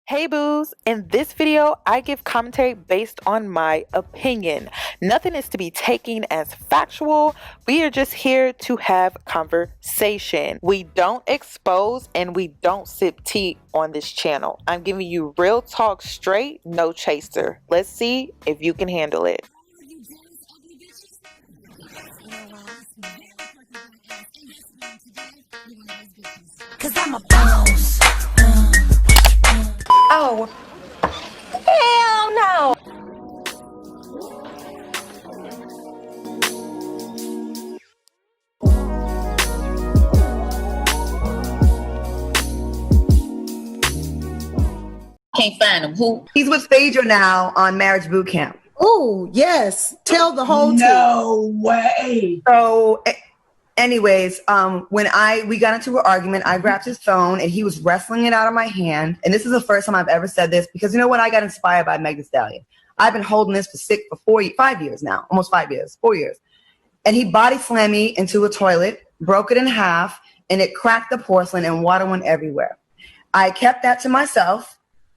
Hey boos, in this video I give commentary based on my opinion. Nothing is to be taken as factual. We are just here to have conversation. We don't expose and we don't sip tea on this channel. I'm giving you real talk straight, no chaser. Let's see if you can handle it. Cause I'm a boss. Oh, hell no. Can't find him. Who? He's with Phaedra now on Marriage Boot Camp. Oh, yes. Tell the whole No way. So, anyways, when we got into an argument, I grabbed his phone and he was wrestling it out of my hand. And this is the first time I've ever said this because you know what? I got inspired by Meg Thee Stallion. I've been holding this for 5 years now, almost 5 years, 4 years. And he body slammed me into a toilet, broke it in half, and it cracked the porcelain and water went everywhere. I kept that to myself.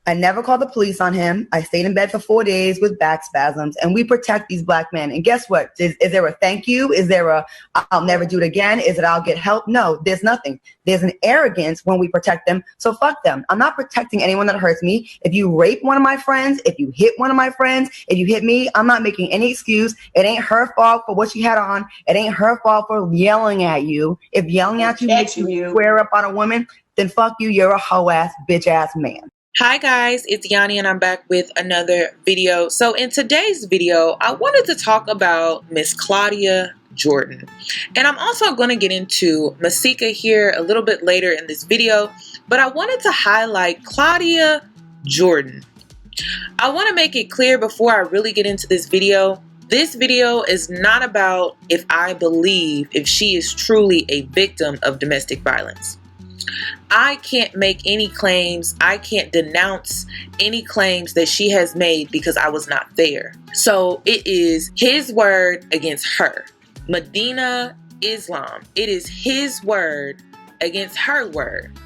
I never called the police on him. I stayed in bed for 4 days with back spasms, and we protect these black men. And guess what? Is there a thank you? Is there a I'll never do it again? Is it I'll get help? No, there's nothing. There's an arrogance when we protect them. So fuck them. I'm not protecting anyone that hurts me. If you rape one of my friends, if you hit one of my friends, if you hit me, I'm not making any excuse. It ain't her fault for what she had on. It ain't her fault for yelling at you. If yelling at you makes you square up on a woman, then fuck you. You're a hoe ass, bitch ass man. Hi guys, it's Yanni and I'm back with another video. So in today's video, I wanted to talk about Miss Claudia Jordan. And I'm also going to get into Masika here a little bit later in this video, but I wanted to highlight Claudia Jordan. I want to make it clear before I really get into this video is not about if I believe if she is truly a victim of domestic violence. I can't make any claims. I can't denounce any claims that she has made because I was not there. So it is his word against her. Medina Islam. It is his word against her word.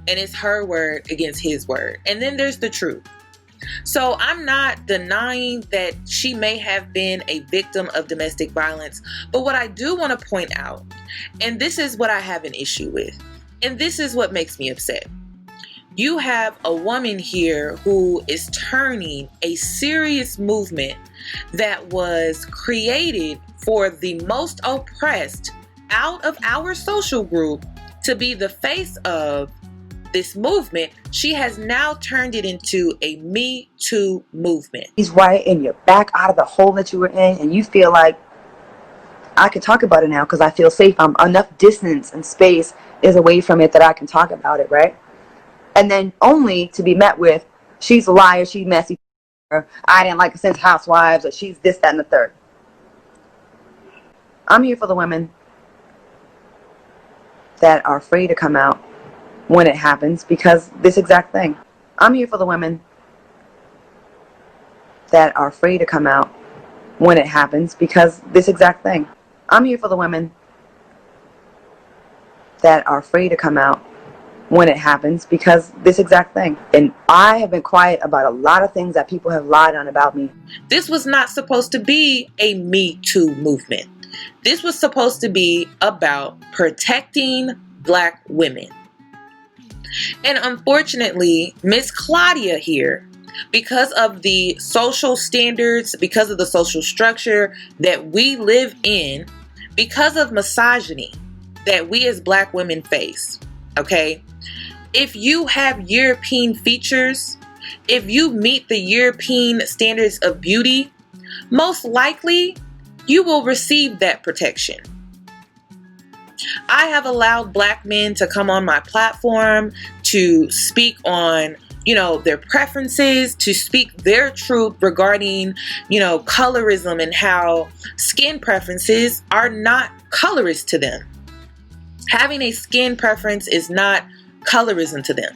And it's her word against his word. And then there's the truth. So I'm not denying that she may have been a victim of domestic violence. But what I do want to point out, and this is what I have an issue with, and this is what makes me upset. You have a woman here who is turning a serious movement that was created for the most oppressed out of our social group to be the face of this movement. She has now turned it into a Me Too movement. He's right and you're back out of the hole that you were in and you feel like I can talk about it now because I feel safe. I'm enough distance and space is away from it that I can talk about it, right? And then only to be met with, she's a liar, she's messy, I didn't like her since Housewives, or she's this, that, and the third. I'm here for the women that are afraid to come out when it happens because this exact thing. I'm here for the women that are afraid to come out when it happens because this exact thing. I'm here for the women that are afraid to come out when it happens because this exact thing. And I have been quiet about a lot of things that people have lied on about me. This was not supposed to be a Me Too movement. This was supposed to be about protecting black women. And unfortunately, Miss Claudia here, because of the social standards, because of the social structure that we live in, because of misogyny that we as black women face, okay? If you have European features, if you meet the European standards of beauty, most likely you will receive that protection. I have allowed black men to come on my platform to speak on, their preferences, to speak their truth regarding, colorism and how skin preferences are not colorist to them. Having a skin preference is not colorism to them.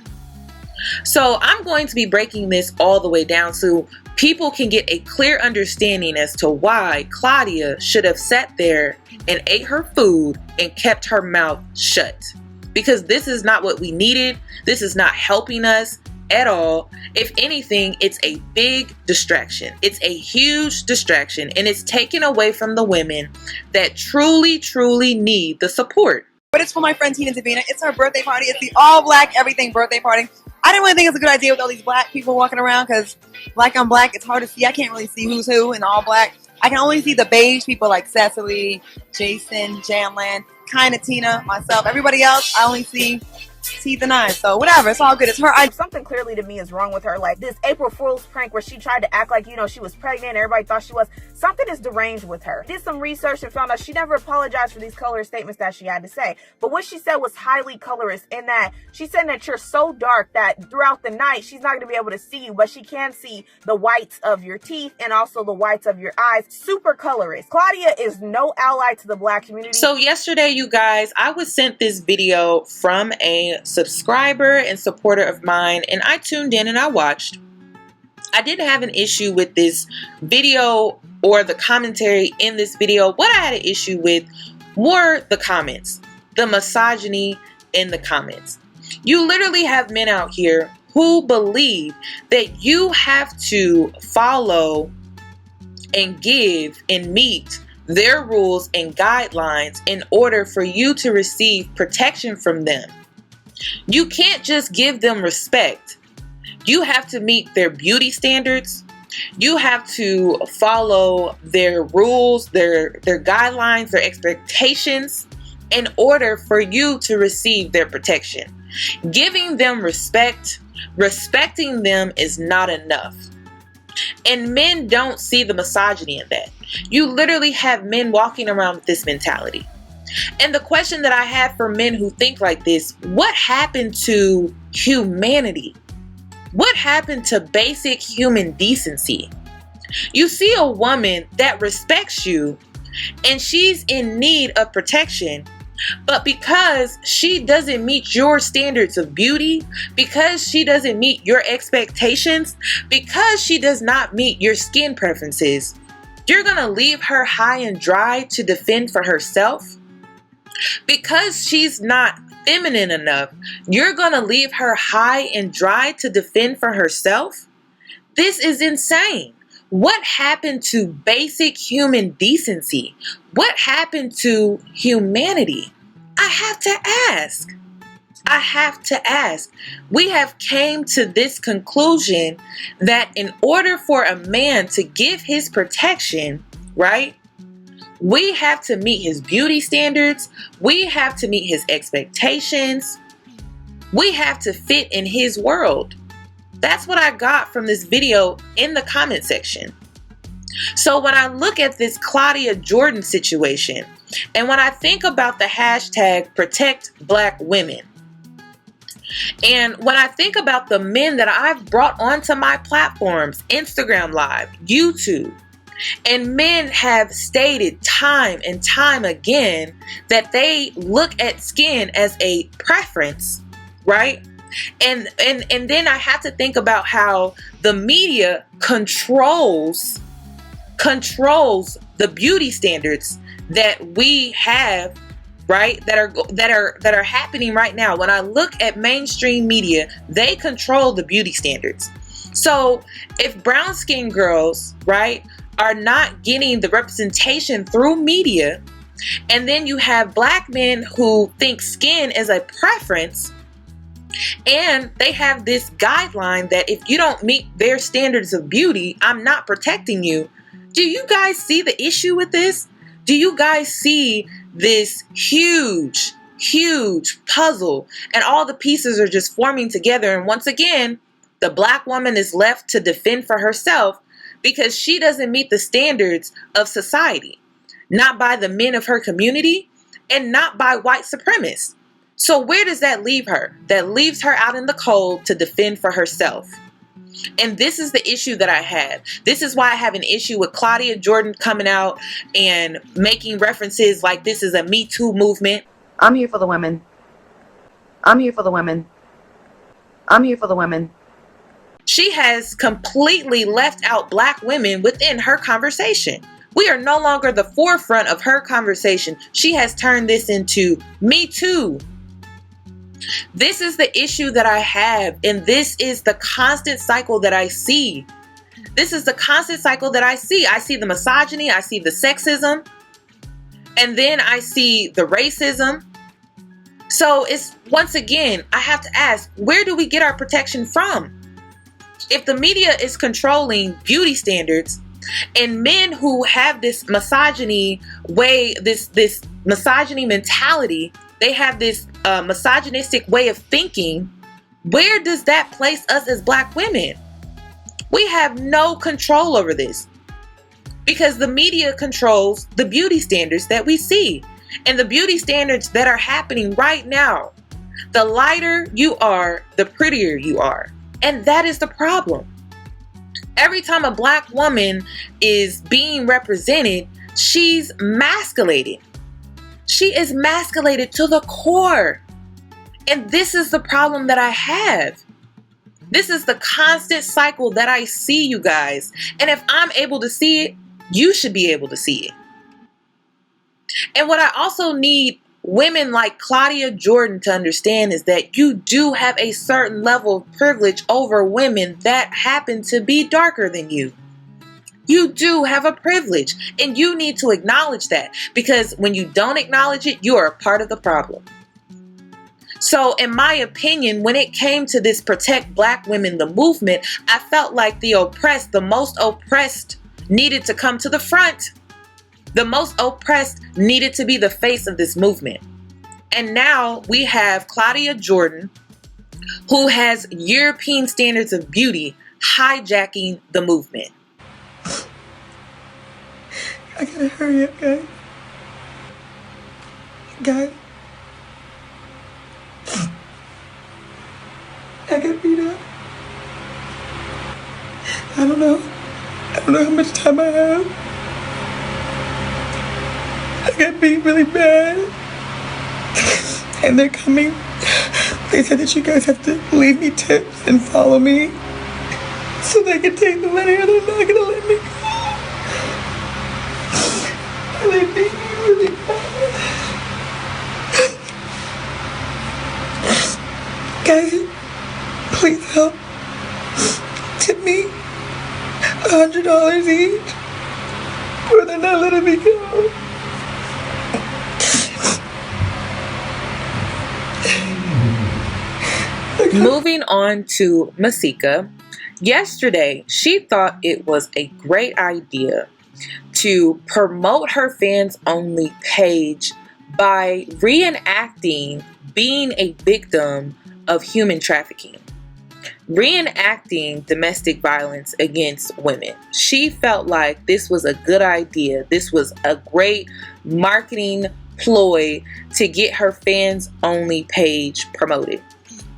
So I'm going to be breaking this all the way down so people can get a clear understanding as to why Claudia should have sat there and ate her food and kept her mouth shut. Because this is not what we needed. This is not helping us. at all. If anything, it's a big distraction. It's a huge distraction, and it's taken away from the women that truly, truly need the support. But it's for my friend Tina Davina. It's her birthday party. It's the all black everything birthday party. I didn't really think it's a good idea with all these black people walking around because like I'm black, it's hard to see. I can't really see who's who in all black. I can only see the beige people like Cecily, Jason, Jamland, kind of Tina, myself. Everybody else, I only see teeth and eyes. So whatever, it's all good. It's her. Something clearly to me is wrong with her. Like this April Fool's prank where she tried to act like, you know, she was pregnant. Everybody thought she was. Something is deranged with her. Did some research and found out she never apologized for these colorist statements that she had to say. But what she said was highly colorist in that she said that you're so dark that throughout the night, she's not going to be able to see you, but she can see the whites of your teeth and also the whites of your eyes. Super colorist. Claudia is no ally to the black community. So yesterday, you guys, I was sent this video from a subscriber and supporter of mine, and I tuned in and I watched. I didn't have an issue with this video or the commentary in this video. What I had an issue with were the comments, the misogyny in the comments. You literally have men out here who believe that you have to follow and give and meet their rules and guidelines in order for you to receive protection from them. You can't just give them respect. You have to meet their beauty standards. You have to follow their rules, their guidelines, their expectations in order for you to receive their protection. Giving them respect, respecting them is not enough. And men don't see the misogyny in that. You literally have men walking around with this mentality. And the question that I have for men who think like this, what happened to humanity? What happened to basic human decency? You see a woman that respects you and she's in need of protection, but because she doesn't meet your standards of beauty, because she doesn't meet your expectations, because she does not meet your skin preferences, you're gonna leave her high and dry to defend for herself? Because she's not feminine enough, you're gonna leave her high and dry to defend for herself? This is insane. What happened to basic human decency? What happened to humanity? I have to ask. I have to ask. We have came to this conclusion that in order for a man to give his protection, right, we have to meet his beauty standards. We have to meet his expectations. We have to fit in his world. That's what I got from this video in the comment section. So when I look at this Claudia Jordan situation, and when I think about the hashtag protect black women, and when I think about the men that I've brought onto my platforms, Instagram Live, YouTube, and men have stated time and time again that they look at skin as a preference, right? And then I have to think about how the media controls the beauty standards that we have, right? That are happening right now. When I look at mainstream media, they control the beauty standards. So if brown skinned girls, right, are not getting the representation through media, and then you have black men who think skin is a preference, and they have this guideline that if you don't meet their standards of beauty, I'm not protecting you. Do you guys see the issue with this? Do you guys see this huge puzzle, and all the pieces are just forming together, and once again, the black woman is left to defend for herself because she doesn't meet the standards of society, not by the men of her community and not by white supremacists. So where does that leave her? That leaves her out in the cold to defend for herself. And this is the issue that I have. This is why I have an issue with Claudia Jordan coming out and making references like this is a Me Too movement. I'm here for the women. I'm here for the women. I'm here for the women. She has completely left out black women within her conversation. We are no longer the forefront of her conversation. She has turned this into Me Too. This is the issue that I have, and this is the constant cycle that I see. This is the constant cycle that I see. I see the misogyny, I see the sexism, and then I see the racism. So it's, once again, I have to ask, where do we get our protection from? If the media is controlling beauty standards, and men who have this misogyny way, this misogyny mentality, they have this misogynistic way of thinking, where does that place us as Black women? We have no control over this because the media controls the beauty standards that we see. And the beauty standards that are happening right now, the lighter you are, the prettier you are. And that is the problem. Every time a Black woman is being represented, she's masculated. She is masculated to the core. And this is the problem that I have. This is the constant cycle that I see, you guys. And if I'm able to see it, you should be able to see it. And what I also need women like Claudia Jordan to understand is that you do have a certain level of privilege over women that happen to be darker than you. You do have a privilege, and you need to acknowledge that, because when you don't acknowledge it, you are a part of the problem. So in my opinion, when it came to this Protect Black Women, the movement, I felt like the oppressed, the most oppressed, needed to come to the front. The most oppressed needed to be the face of this movement. And now we have Claudia Jordan, who has European standards of beauty, hijacking the movement. I gotta hurry up, guys. Guys. I got beat up. I don't know how much time I have. I got beat really bad. And they're coming. They said that you guys have to leave me tips and follow me so they can take the money, or they're not gonna let me go. And they beat me really bad. Guys, please help. Tip me $100 each, or they're not letting me go. Moving on to Masika. Yesterday, she thought it was a great idea to promote her fans only page by reenacting being a victim of human trafficking, reenacting domestic violence against women. She felt like this was a good idea. This was a great marketing ploy to get her fans only page promoted.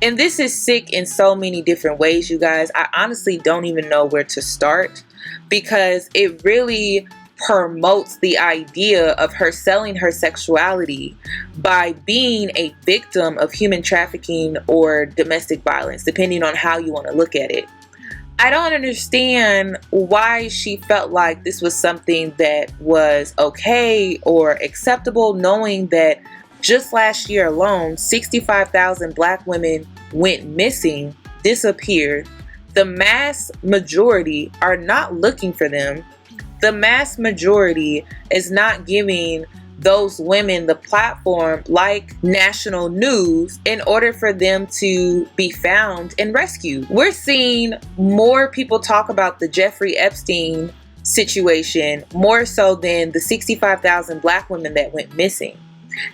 And this is sick in so many different ways, you guys. I honestly don't even know where to start, because it really promotes the idea of her selling her sexuality by being a victim of human trafficking or domestic violence, depending on how you want to look at it. I don't understand why she felt like this was something that was okay or acceptable, knowing that just last year alone, 65,000 Black women went missing, disappeared. The mass majority are not looking for them. The mass majority is not giving those women the platform like national news in order for them to be found and rescued. We're seeing more people talk about the Jeffrey Epstein situation more so than the 65,000 Black women that went missing.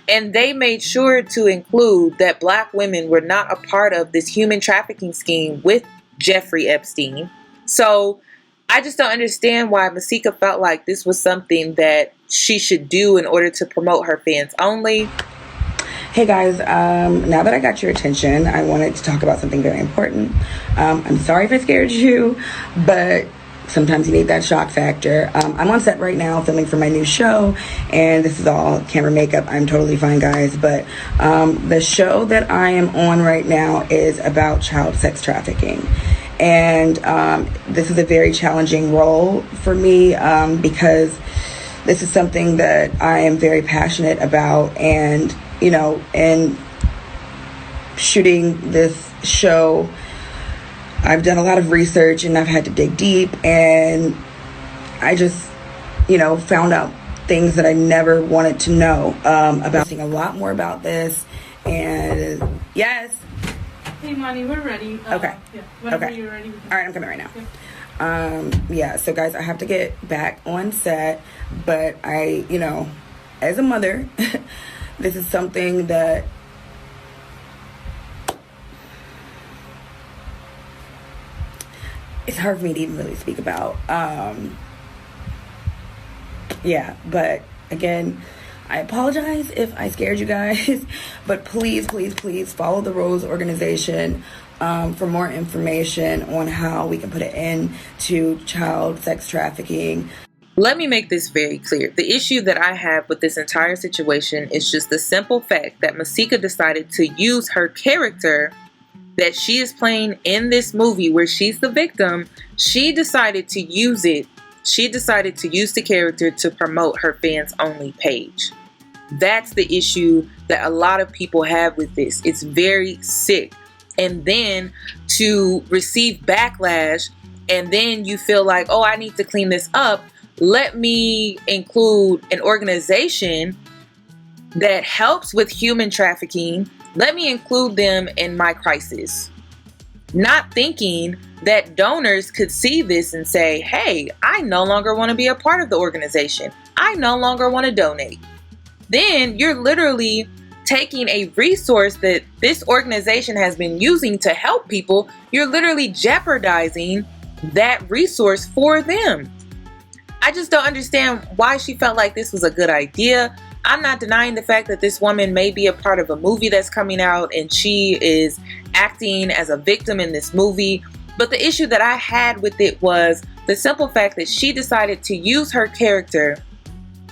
And they made sure to include that Black women were not a part of this human trafficking scheme with Jeffrey Epstein. So I just don't understand why Masika felt like this was something that she should do in order to promote her fans only. Hey guys, now that I got your attention, I wanted to talk about something very important. I'm sorry if I scared you, but sometimes you need that shock factor. I'm on set right now filming for my new show, and this is all camera makeup. I'm totally fine, guys, but the show that I am on right now is about child sex trafficking. And this is a very challenging role for me because this is something that I am very passionate about, and you know, and shooting this show, I've done a lot of research and I've had to dig deep, and I just, found out things that I never wanted to know about. A lot more about this, and yes. Hey, Monty, we're ready. Okay. Yeah, whenever Okay. you're ready. All right, I'm coming right now. Yeah. Yeah, so guys, I have to get back on set, but I, as a mother, this is something that it's hard for me to even really speak about. Yeah, but again, I apologize if I scared you guys, but please, please, please follow the Rose organization for more information on how we can put an end to child sex trafficking. Let me make this very clear. The issue that I have with this entire situation is just the simple fact that Masika decided to use her character that she is playing in this movie where she's the victim. She decided to use it. She decided to use the character to promote her fans only page. That's the issue that a lot of people have with this. It's very sick. And then to receive backlash, and then you feel like, oh, I need to clean this up. Let me include an organization that helps with human trafficking. Let me include them in my crisis. Not thinking that donors could see this and say, hey, I no longer want to be a part of the organization. I no longer want to donate. Then you're literally taking a resource that this organization has been using to help people. You're literally jeopardizing that resource for them. I just don't understand why she felt like this was a good idea. I'm not denying the fact that this woman may be a part of a movie that's coming out and she is acting as a victim in this movie. But the issue that I had with it was the simple fact that she decided to use her character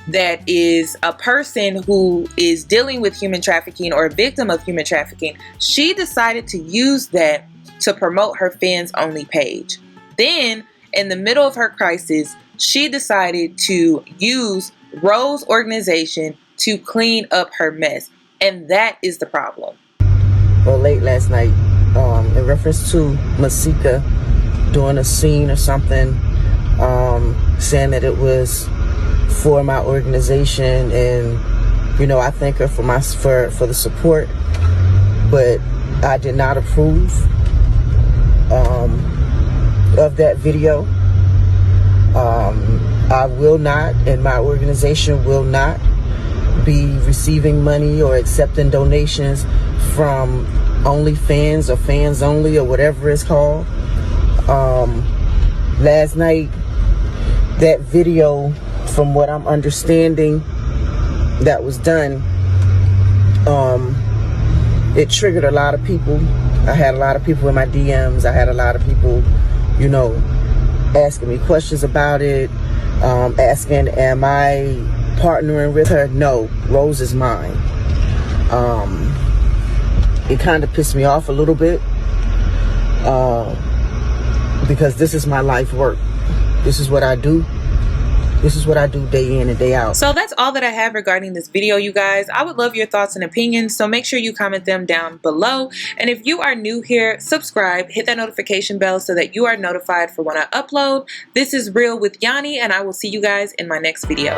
that is a person who is dealing with human trafficking or a victim of human trafficking. She decided to use that to promote her fans only page. Then in the middle of her crisis, she decided to use Rose organization to clean up her mess. And that is the problem. Well, late last night, in reference to Masika doing a scene or something, saying that it was for my organization, and I thank her for the support, but I did not approve of that video. I will not, and my organization will not be receiving money or accepting donations from OnlyFans or Fans Only or whatever it's called. Last night, that video, from what I'm understanding, that was done, it triggered a lot of people. I had a lot of people in my DMs. I had a lot of people, asking me questions about it, asking, am I partnering with her? No, Rose is mine. It kind of pissed me off a little bit, because this is my life work. This is what I do. This is what I do day in and day out. So that's all that I have regarding this video, you guys. I would love your thoughts and opinions, so make sure you comment them down below. And if you are new here, subscribe, hit that notification bell so that you are notified for when I upload. This is Real with Yanni, and I will see you guys in my next video.